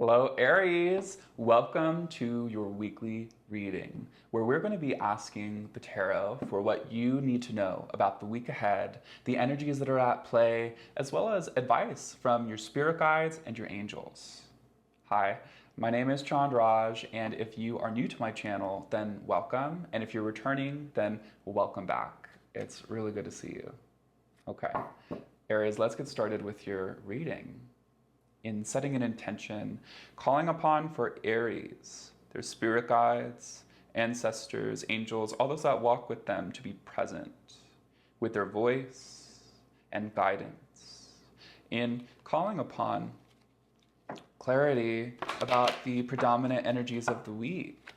Hello, Aries. Welcome to your weekly reading, where we're going to be asking the tarot for what you need to know about the week ahead, the energies that are at play, as well as advice from your spirit guides and your angels. Hi, my name is Chandraj, and if you are new to my channel, then welcome. And if you're returning, then welcome back. It's really good to see you. Okay, Aries, let's get started with your reading. In setting an intention, calling upon for Aries, their spirit guides, ancestors, angels, all those that walk with them to be present with their voice and guidance. In calling upon clarity about the predominant energies of the week,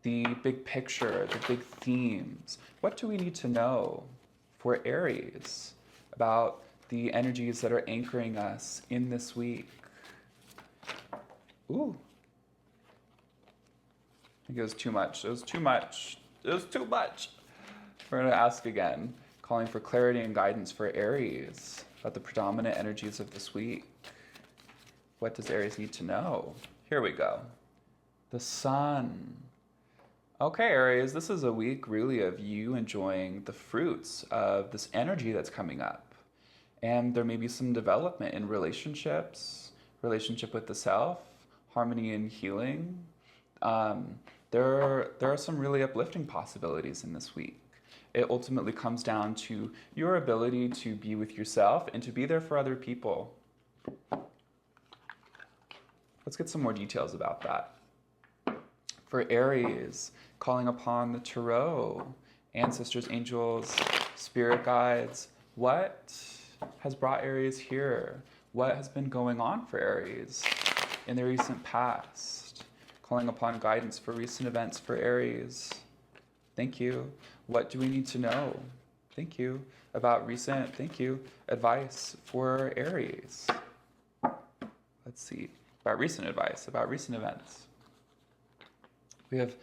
the big picture, the big themes. What do we need to know for Aries about the energies that are anchoring us in this week? Ooh. I think it was too much. It was too much. It was too much. We're going to ask again, calling for clarity and guidance for Aries about the predominant energies of this week. What does Aries need to know? Here we go. The Sun. Okay, Aries, this is a week really of you enjoying the fruits of this energy that's coming up. And there may be some development in relationships, relationship with the self, harmony and healing. There are some really uplifting possibilities in this week. It ultimately comes down to your ability to be with yourself and to be there for other people. Let's get some more details about that. For Aries, calling upon the tarot, ancestors, angels, spirit guides, what has brought Aries here? What has been going on for Aries in the recent past? Calling upon guidance for recent events for Aries. Thank you. What do we need to know? Thank you. About recent, thank you, advice for Aries. Let's see. About recent advice, about recent events. We have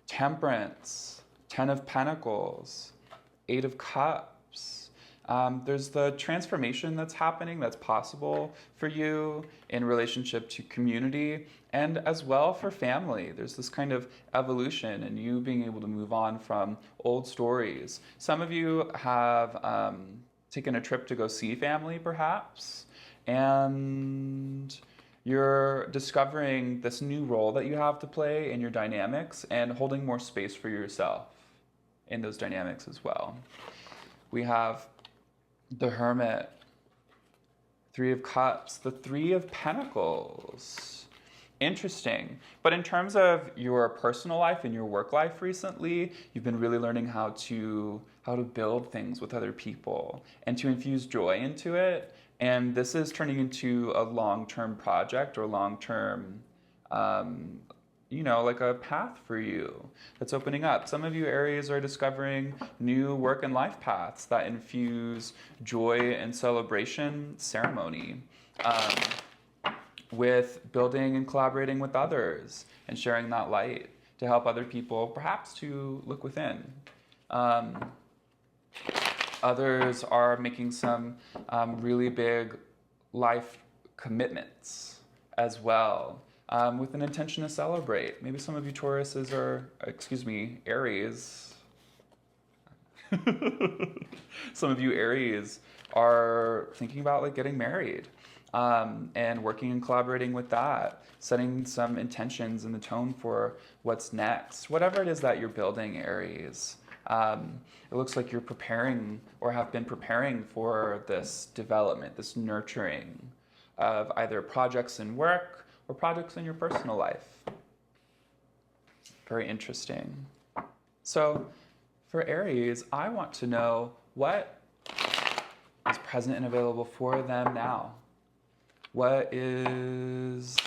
Temperance, Ten of Pentacles, Eight of Cups. There's the transformation that's happening, that's possible for you in relationship to community and as well for family. There's this kind of evolution and you being able to move on from old stories. Some of you have taken a trip to go see family perhaps, and you're discovering this new role that you have to play in your dynamics and holding more space for yourself in those dynamics as well. We have the Hermit, Three of Cups, the Three of Pentacles. Interesting. But in terms of your personal life and your work life recently, you've been really learning how to build things with other people and to infuse joy into it. And this is turning into a long-term project or long-term, like a path for you that's opening up. Some of you Aries are discovering new work and life paths that infuse joy and celebration ceremony with building and collaborating with others and sharing that light to help other people perhaps to look within. Others are making some really big life commitments as well, with an intention to celebrate. Maybe some of you Aries. Some of you Aries are thinking about like getting married and working and collaborating with that, setting some intentions in the tone for what's next. Whatever it is that you're building, Aries. It looks like you're preparing or have been preparing for this development, this nurturing of either projects in work or projects in your personal life. Very interesting. So for Aries, I want to know what is present and available for them now. What is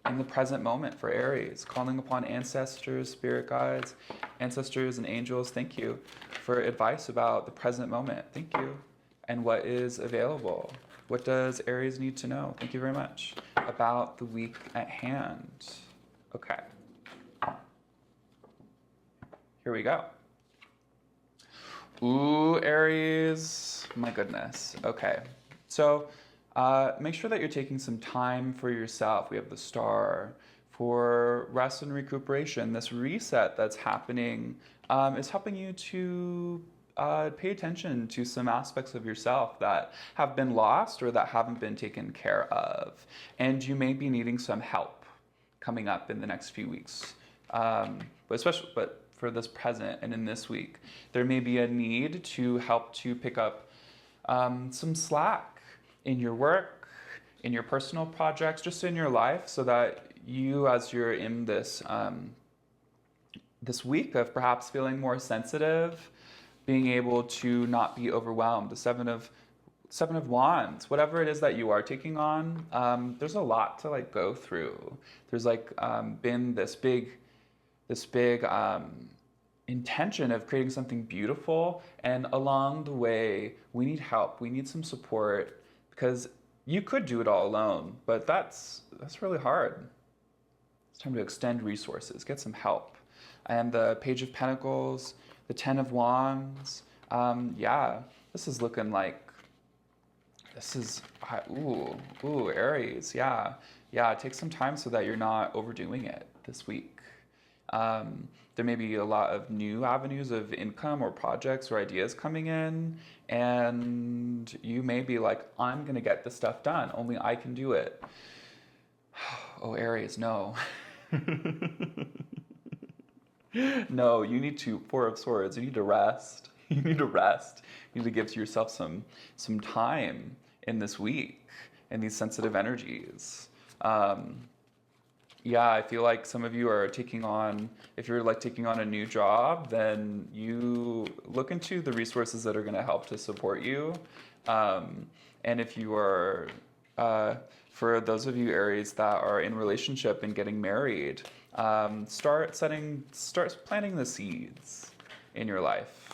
in the present moment for Aries? Calling upon ancestors, spirit guides, ancestors and angels, thank you for advice about the present moment. Thank you. And what is available? What does Aries need to know? Thank you very much. About the week at hand. Okay. Here we go. Ooh, Aries. My goodness. Okay. So make sure that you're taking some time for yourself. We have the Star for rest and recuperation. This reset that's happening is helping you to pay attention to some aspects of yourself that have been lost or that haven't been taken care of. And you may be needing some help coming up in the next few weeks. But for this present and in this week, there may be a need to help to pick up some slack in your work, in your personal projects, just in your life, so that you, as you're in this this week of perhaps feeling more sensitive, being able to not be overwhelmed. The Seven of Wands, whatever it is that you are taking on, there's a lot to like go through. There's like been this big intention of creating something beautiful, and along the way we need help, we need some support, because you could do it all alone, but that's really hard. It's time to extend resources, get some help. And the Page of Pentacles, the Ten of Wands, yeah, this is looking like, this is, Aries, yeah, take some time so that you're not overdoing it this week. There may be a lot of new avenues of income or projects or ideas coming in, and you may be like, I'm gonna get this stuff done, only I can do it. Oh, Aries, no. No, you need to, Four of Swords, you need to rest. You need to rest. You need to give yourself some time in this week, in these sensitive energies. Yeah, I feel like some of you are taking on, if you're like taking on a new job, then you look into the resources that are going to help to support you. And if you are, for those of you Aries that are in relationship and getting married, start planting the seeds in your life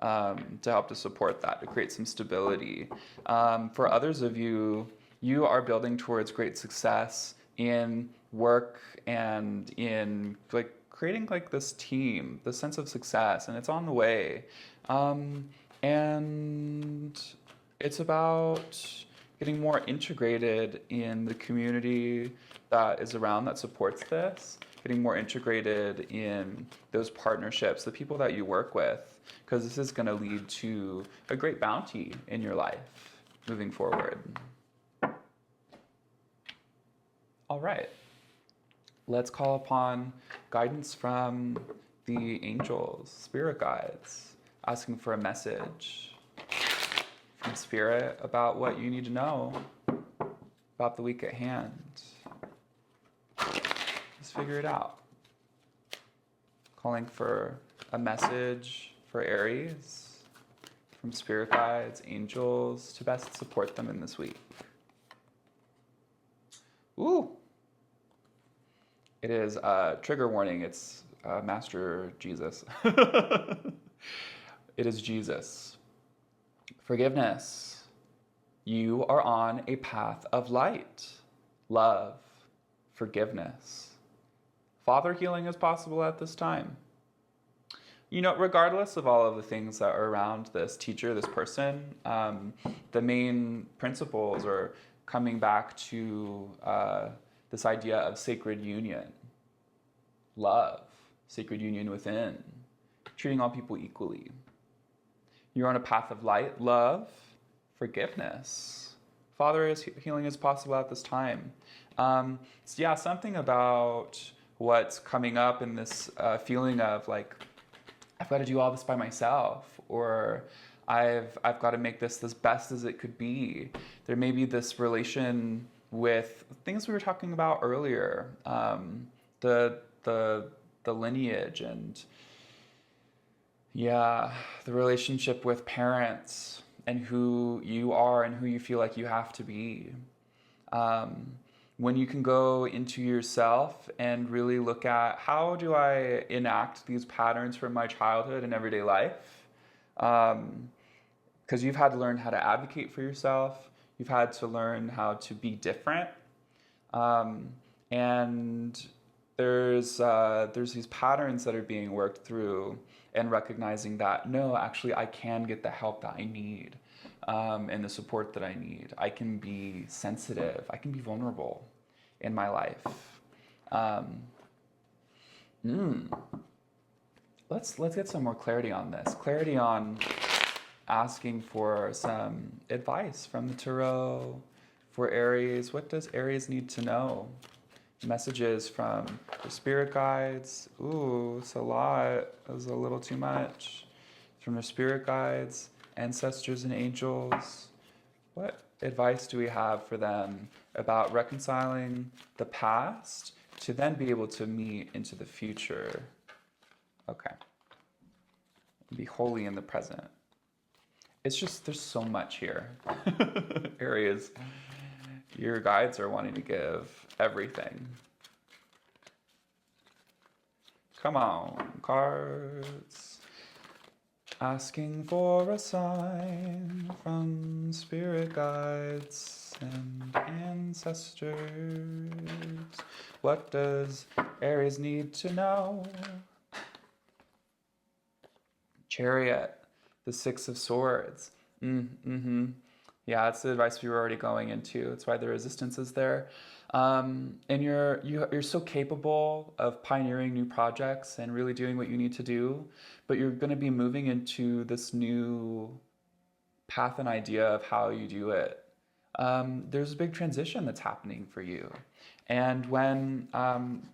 to help to support that, to create some stability. For others of you, you are building towards great success in work and in like creating like this team, the sense of success, and it's on the way. And it's about getting more integrated in the community that is around that supports this, getting more integrated in those partnerships, the people that you work with, because this is going to lead to a great bounty in your life moving forward. All right. Let's call upon guidance from the angels, spirit guides, asking for a message from spirit about what you need to know about the week at hand. Just figure it out. Calling for a message for Aries from spirit guides, angels, to best support them in this week. Ooh. It is trigger warning. It's Master Jesus. It is Jesus. Forgiveness. You are on a path of light, love, forgiveness. Father healing is possible at this time. You know, regardless of all of the things that are around this teacher, this person, the main principles are coming back to this idea of sacred union, love, sacred union within, treating all people equally. You're on a path of light, love, forgiveness. Father healing is possible at this time. So yeah, something about what's coming up in this feeling of like, I've got to do all this by myself, or I've got to make this as best as it could be. There may be this relation with things we were talking about earlier, the lineage and the relationship with parents and who you are and who you feel like you have to be. When you can go into yourself and really look at, how do I enact these patterns from my childhood and everyday life? Because you've had to learn how to advocate for yourself. You've had to learn how to be different. And there's these patterns that are being worked through, and recognizing that, no, actually I can get the help that I need. and the support that I need. I can be sensitive. I can be vulnerable in my life. Let's get some more clarity on this. Clarity on asking for some advice from the Tarot for Aries. What does Aries need to know? Messages from the spirit guides. Ooh, it's a lot. That was a little too much. From the spirit guides, ancestors, and angels. What advice do we have for them about reconciling the past to then be able to meet into the future? Okay. Be holy in the present. It's just, there's so much here. Aries, your guides are wanting to give everything. Come on, cards. Asking for a sign from spirit guides and ancestors. What does Aries need to know? Chariot, the Six of Swords. Yeah, it's the advice we were already going into. That's why the resistance is there. And you're so capable of pioneering new projects and really doing what you need to do, but you're going to be moving into this new path and idea of how you do it. There's a big transition that's happening for you. And when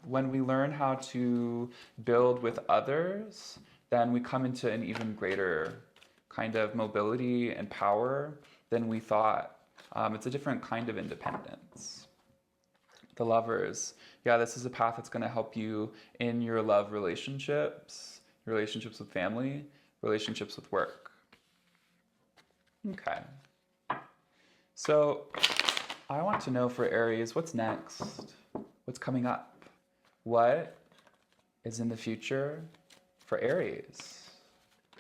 we learn how to build with others, then we come into an even greater kind of mobility and power than we thought. It's a different kind of independence. The Lovers. Yeah, this is a path that's going to help you in your love relationships, relationships with family, relationships with work. Okay. So I want to know for Aries, what's next? What's coming up? What is in the future for Aries?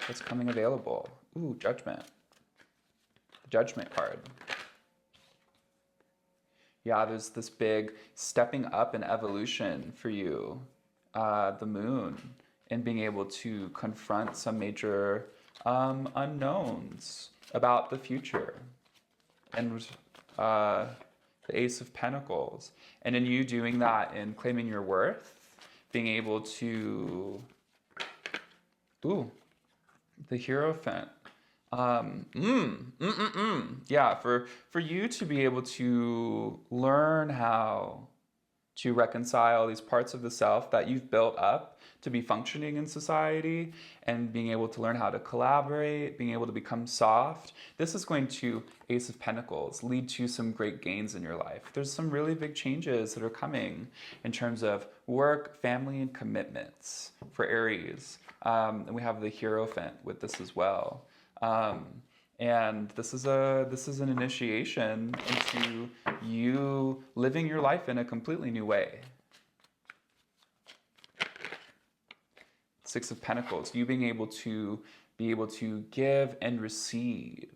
What's coming available? Ooh, Judgment. The Judgment card. Yeah, there's this big stepping up in evolution for you. The Moon, and being able to confront some major unknowns about the future. And the Ace of Pentacles. And in you doing that and claiming your worth, being able to... Ooh, the Hierophant. Yeah, for you to be able to learn how to reconcile these parts of the self that you've built up to be functioning in society, and being able to learn how to collaborate, being able to become soft. This is going to, Ace of Pentacles, lead to some great gains in your life. There's some really big changes that are coming in terms of work, family, and commitments for Aries. And we have the Hierophant with this as well. And this is an initiation into you living your life in a completely new way. Six of Pentacles, you being able to give and receive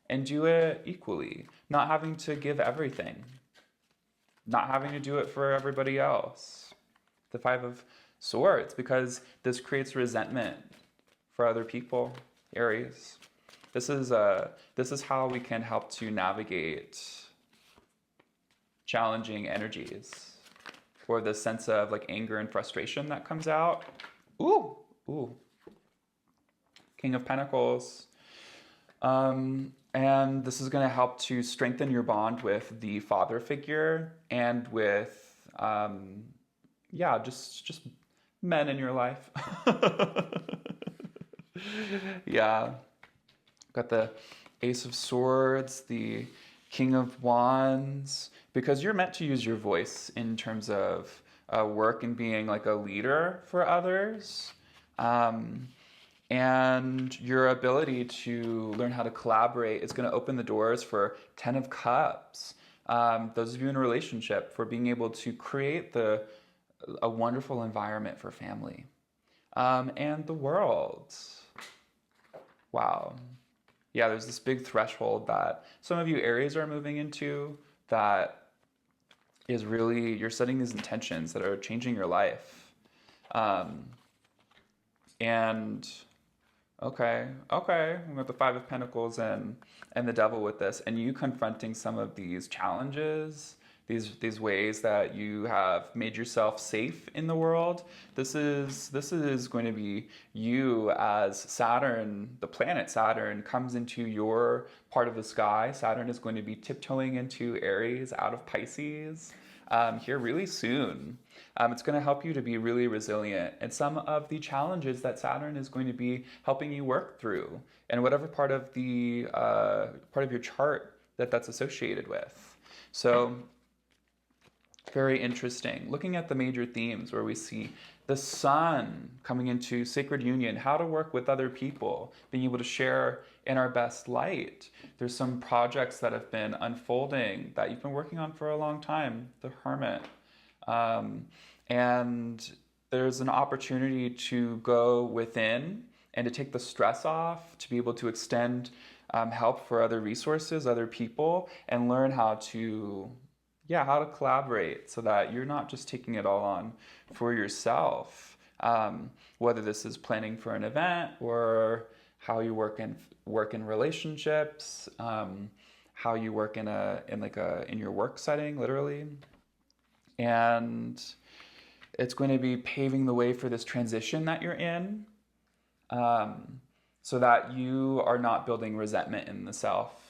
and do it equally, not having to give everything, not having to do it for everybody else. The Five of Swords, because this creates resentment for other people, Aries. This is how we can help to navigate challenging energies, or the sense of like anger and frustration that comes out. Ooh. King of Pentacles. And this is going to help to strengthen your bond with the father figure and with, just men in your life. Yeah. Got the Ace of Swords, the King of Wands, because you're meant to use your voice in terms of work and being like a leader for others. And your ability to learn how to collaborate is going to open the doors for Ten of Cups. Those of you in a relationship, for being able to create a wonderful environment for family. And the World. Wow. Yeah, there's this big threshold that some of you Aries are moving into that is really, you're setting these intentions that are changing your life. Okay, okay. We got the Five of Pentacles and the Devil with this, and you confronting some of these challenges, these ways that you have made yourself safe in the world. This is going to be you as Saturn, the planet Saturn, comes into your part of the sky. Saturn is going to be tiptoeing into Aries out of Pisces here really soon. It's going to help you to be really resilient. And some of the challenges that Saturn is going to be helping you work through, and whatever part of the part of your chart that's associated with. So very interesting. Looking at the major themes where we see the sun coming into sacred union, how to work with other people, being able to share in our best light. There's some projects that have been unfolding that you've been working on for a long time, the Hermit. And there's an opportunity to go within and to take the stress off, to be able to extend help for other resources, other people, and learn how to collaborate so that you're not just taking it all on for yourself. Whether this is planning for an event or how you work in relationships, how you work in your work setting, literally, and it's going to be paving the way for this transition that you're in, so that you are not building resentment in the self,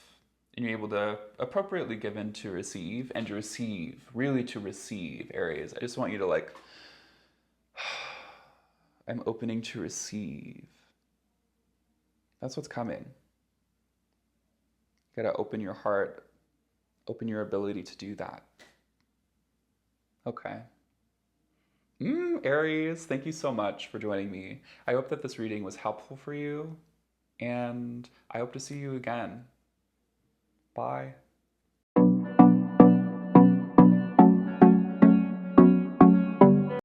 and you're able to appropriately give in to receive, and to receive, really to receive, Aries. I just want you to I'm opening to receive. That's what's coming. You gotta open your heart, open your ability to do that. Okay. Aries, thank you so much for joining me. I hope that this reading was helpful for you, and I hope to see you again. Bye.